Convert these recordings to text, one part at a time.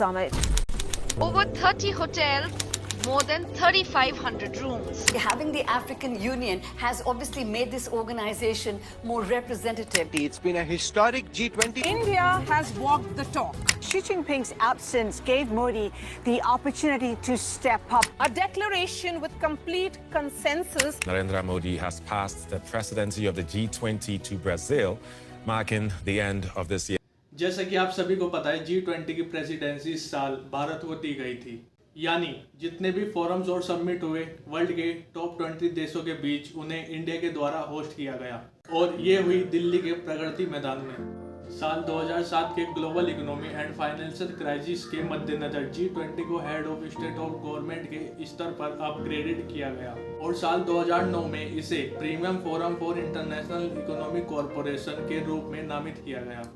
summit. Over 30 hotels, more than 3,500 rooms. Having the African Union has obviously made this organization more representative. It's been a historic G20. India has walked the talk. Xi Jinping's absence gave Modi the opportunity to step up. A declaration with complete consensus. Narendra Modi has passed the presidency of the G20 to Brazil, marking the end of this year. जैसा कि आप सभी को पता है, G20 की presidency इस साल भारत को दी गई थी। यानी जितने भी फोरम्स और समिट हुए वर्ल्ड के टॉप 20 देशों के बीच, उन्हें इंडिया के द्वारा होस्ट किया गया और ये हुई दिल्ली के प्रगति मैदान में। साल 2007 के global economy and financial crisis के मद्देनजर G20 को हेड ऑफ स्टेट और गवर्नमेंट के स्तर पर अपग्रेडेड किया गया और साल 2009 में इसे premium forum for international economic corporation के रूप में नामित किया गया।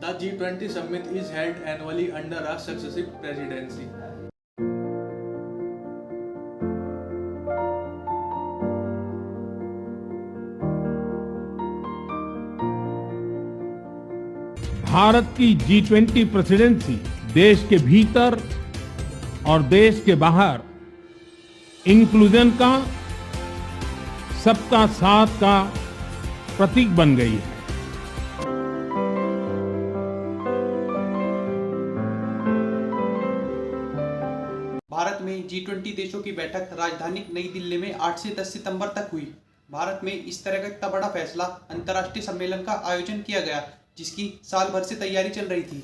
The G20 summit is held annually under a successive presidency. Bharat की G20 प्रेसिडेंसी देश के भीतर और देश के बाहर इंक्लूजन का, सबका साथ का प्रतीक बन गई है। भारत में G20 देशों की बैठक राजधानी नई दिल्ली में 8 से 10 सितंबर तक हुई। भारत में इस तरह का इतना बड़ा फैसला अंतर्राष्ट्रीय सम्मेलन का आयोजन किया गया, जिसकी साल भर से तैयारी चल रही थी।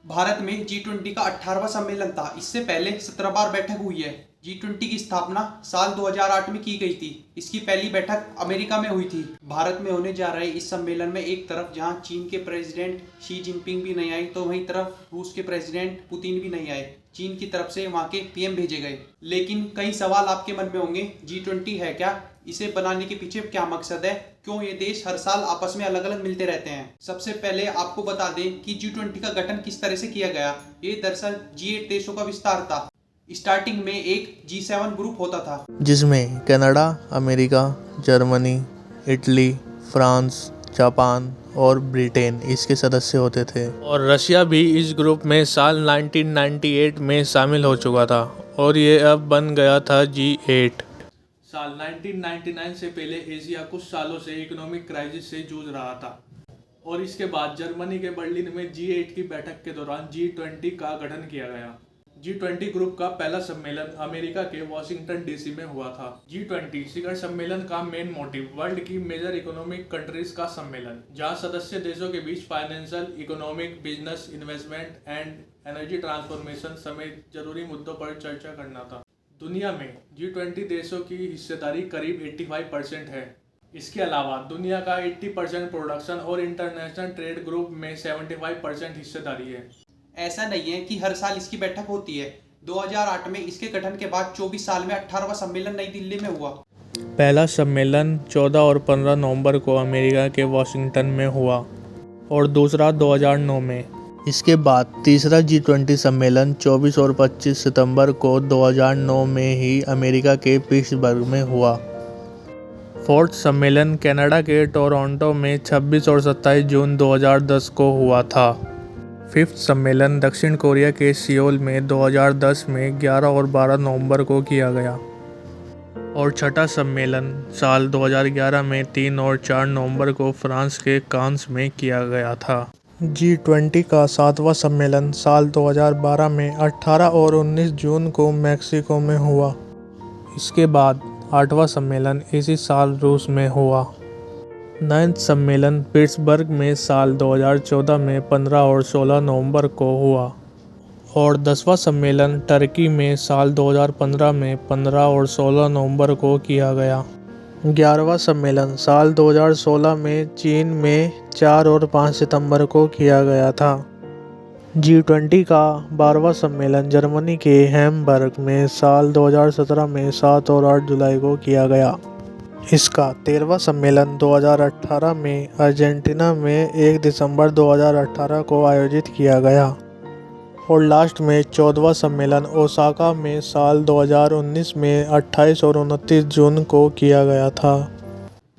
भारत में G20 का 18वां सम्मेलन था। इससे पहले 17 बार बैठक हुई है। G20 की स्थापना साल 2008 में की गई थी। इसकी पहली बैठक अमेरिका में हुई थी। भारत में होने जा रहे इस सम्मेलन में एक तरफ जहां चीन के प्रेसिडेंट शी जिनपिंग भी नहीं आए, तो वहीं तरफ रूस के प्रेसिडेंट पुतिन भी नहीं आए। चीन की तरफ से वहां के पीएम भेजे गए। लेकिन कई सवाल आपके मन में होंगे, G20 है क्या? इसे बनाने के पीछे क्या मकसद है? क्यों ये देश हर साल आपस में अलग अलग मिलते रहते हैं? सबसे पहले आपको बता दें कि G20 का गठन किस तरह से किया गया। ये दरअसल G8 देशों का विस्तार था। स्टार्टिंग में एक G7 ग्रुप होता था, जिसमें Canada, America, Germany, Italy, France, Japan और ब्रिटेन इसके सदस्य होते थे। और रशिया भी इस ग्रुप में साल 1998 में शामिल हो चुका था और ये अब बन गया था G8। साल 1999 से पहले एशिया कुछ सालों से इकोनॉमिक क्राइसिस से जूझ रहा था और इसके बाद जर्मनी के बर्लिन में G8 की बैठक के दौरान G20 का गठन किया गया। G20 ग्रुप का पहला सम्मेलन अमेरिका के वॉशिंगटन डीसी में हुआ था। G20 शिखर सम्मेलन का मेन मोटिव वर्ल्ड की मेजर इकोनॉमिक कंट्रीज का सम्मेलन, जहां सदस्य देशों के बीच financial, economic, business, investment and energy transformation समेत जरूरी मुद्दों पर चर्चा करना था। दुनिया में G20 देशों की हिस्सेदारी करीब 85% है। इसके अलावा दुनिया का 80% प्रोडक्शन और इंटरनेशनल ट्रेड ग्रुप में 75% हिस्सेदारी है। ऐसा नहीं है कि हर साल इसकी बैठक होती है। 2008 में इसके गठन के बाद 24 साल में 18वां सम्मेलन नई दिल्ली में हुआ। पहला सम्मेलन 14 और 15 नवंबर को अमेरिका के वॉशिंगटन में हुआ और दूसरा 2009 में। इसके बाद तीसरा G20 सम्मेलन 24 और 25 सितंबर को 2009 में ही अमेरिका के पिट्सबर्ग में हुआ। फोर्थ सम्मेलन कनाडा के टोरंटो में 26 और 27 जून 2010 को हुआ था। फिफ्थ सम्मेलन दक्षिण कोरिया के सियोल में 2010 में 11 और 12 नवंबर को किया गया और छठा सम्मेलन साल 2011 में 3 और 4 नवंबर को फ्रांस के कांस में किया गया था। G20 का 7वां सम्मेलन साल 2012 में 18 और 19 जून को मैक्सिको में हुआ। इसके बाद 8वां सम्मेलन इसी साल रूस में हुआ। 9th सम्मेलन पिट्सबर्ग में साल 2014 में 15 और 16 नवंबर को हुआ और 10वां सम्मेलन टर्की में साल 2015 में 15 और 16 नवंबर को किया गया। 11वां सम्मेलन साल 2016 में चीन में 4 और 5 सितंबर को किया गया था। G20 का 12वां सम्मेलन जर्मनी के हैम्बर्ग में साल 2017 में 7 और 8 जुलाई को किया गया। इसका 13वां सम्मेलन 2018 में अर्जेंटीना में 1 दिसंबर 2018 को आयोजित किया गया और लास्ट में 14वां सम्मेलन ओसाका में साल 2019 में 28 और 29 जून को किया गया था।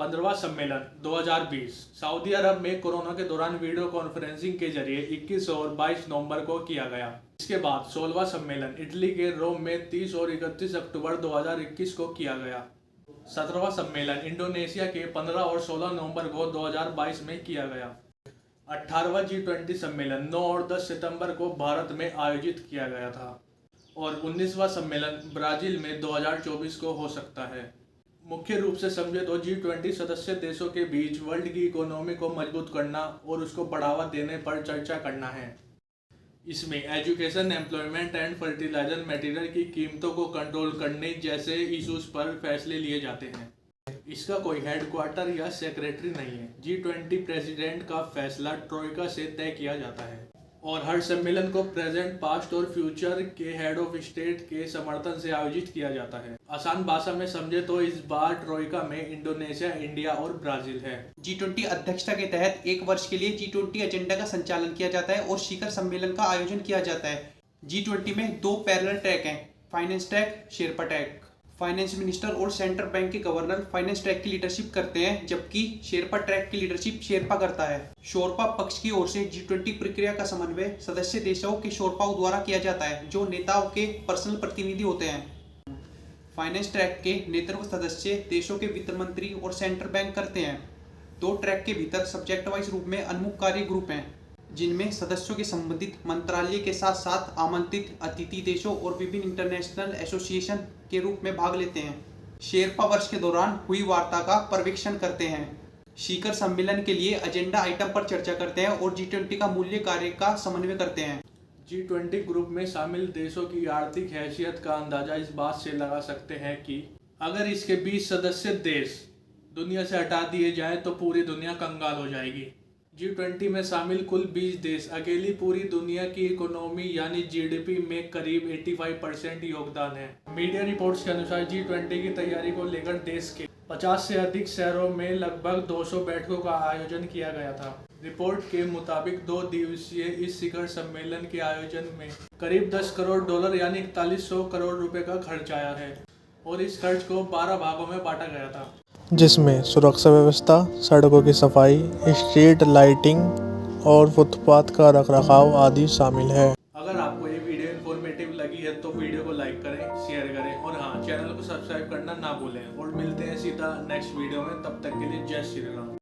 15वां सम्मेलन 2020 सऊदी अरब में कोरोना के दौरान वीडियो कॉन्फ्रेंसिंग के जरिए 21 और 22 नवंबर को किया गया। इसके बाद 16वां सम्मेलन इटली के रोम में 30 और 31 अक्टूबर 2021 को किया गया। 17वां सम्मेलन इंडोनेशिया के 15 और 16 नवंबर को 2022 में किया गया। 18वां G20 सम्मेलन 9 और 10 सितंबर को भारत में आयोजित किया गया था और 19वां सम्मेलन ब्राजील में 2024 को हो सकता है। मुख्य रूप से समझे तो G20 सदस्य देशों के बीच वर्ल्ड की इकोनॉमी को मजबूत करना और उसको बढ़ावा देने पर चर्चा करना है। इसमें education, employment and fertilizer material की कीमतों को कंट्रोल करने जैसे इश्यूज पर फैसले लिए जाते हैं। इसका कोई हेडक्वार्टर या सेक्रेटरी नहीं है। G20 प्रेसिडेंट का फैसला ट्रोइका से तय किया जाता है और हर सम्मेलन को प्रेजेंट, पास्ट और फ्यूचर के हेड ऑफ स्टेट के समर्थन से आयोजित किया जाता है। आसान भाषा में समझे तो इस बार ट्रोइका में इंडोनेशिया, इंडिया और ब्राजील है। G20 अध्यक्षता के तहत एक वर्ष के लिए G20 एजेंडा का संचालन किया जाता है और शिखर सम्मेलन का आयोजन किया जाता है। G20 में 2 पैरेलल ट्रैक हैं, finance track, Sherpa track. Finance minister और सेंट्रल बैंक के गवर्नर फाइनेंस ट्रैक की लीडरशिप करते हैं, जबकि शेरपा ट्रैक की लीडरशिप शेरपा करता है। शोरपा पक्ष की ओर से G20 प्रक्रिया का समन्वय सदस्य देशों के शोरपाओं द्वारा किया जाता है, जो नेताओं के पर्सनल प्रतिनिधि होते हैं। फाइनेंस ट्रैक के नेतृत्व सदस्य देशों के वित्त मंत्री और सेंट्रल बैंक करते हैं। 2 ट्रैक के भीतर सब्जेक्ट वाइज रूप में उन्मुख कार्य ग्रुप हैं, जिनमें सदस्यों के संबंधित मंत्रालय के साथ साथ आमंत्रित अतिथि देशों और विभिन्न इंटरनेशनल एसोसिएशन के रूप में भाग लेते हैं। शेरपा वर्ष के दौरान हुई वार्ता का पर्यवेक्षण करते हैं, शिखर सम्मेलन के लिए एजेंडा आइटम पर चर्चा करते हैं और G20 का मूल्य कार्य का समन्वय करते हैं। G20 ग्रुप में शामिल देशों की आर्थिक हैसियत का अंदाजा इस बात से लगा सकते हैं कि अगर इसके 20 सदस्य देश दुनिया से हटा दिए जाएं तो पूरी दुनिया कंगाल हो जाएगी। G20 में शामिल कुल 20 देश अकेली पूरी दुनिया की इकोनॉमी यानी GDP में करीब 85% योगदान है। मीडिया रिपोर्ट्स के अनुसार G20 की तैयारी को लेकर देश के 50 से अधिक शहरों में लगभग 200 बैठकों का आयोजन किया गया था। रिपोर्ट के मुताबिक 2 दिवसीय इस शिखर सम्मेलन के आयोजन में करीब $10 करोड़ यानी 4100 करोड़ रुपए का खर्च आया है और इस खर्च को 12 भागों में बांटा गया था, जिसमें सुरक्षा व्यवस्था, सड़कों की सफाई, स्ट्रीट लाइटिंग और फुटपाथ का रखरखाव आदि शामिल है। अगर आपको ये वीडियो इन्फॉर्मेटिव लगी है तो वीडियो को लाइक करें, शेयर करें और हाँ, चैनल को सब्सक्राइब करना ना भूलें और मिलते हैं सीधा नेक्स्ट वीडियो में। तब तक के लिए जय श्री राम।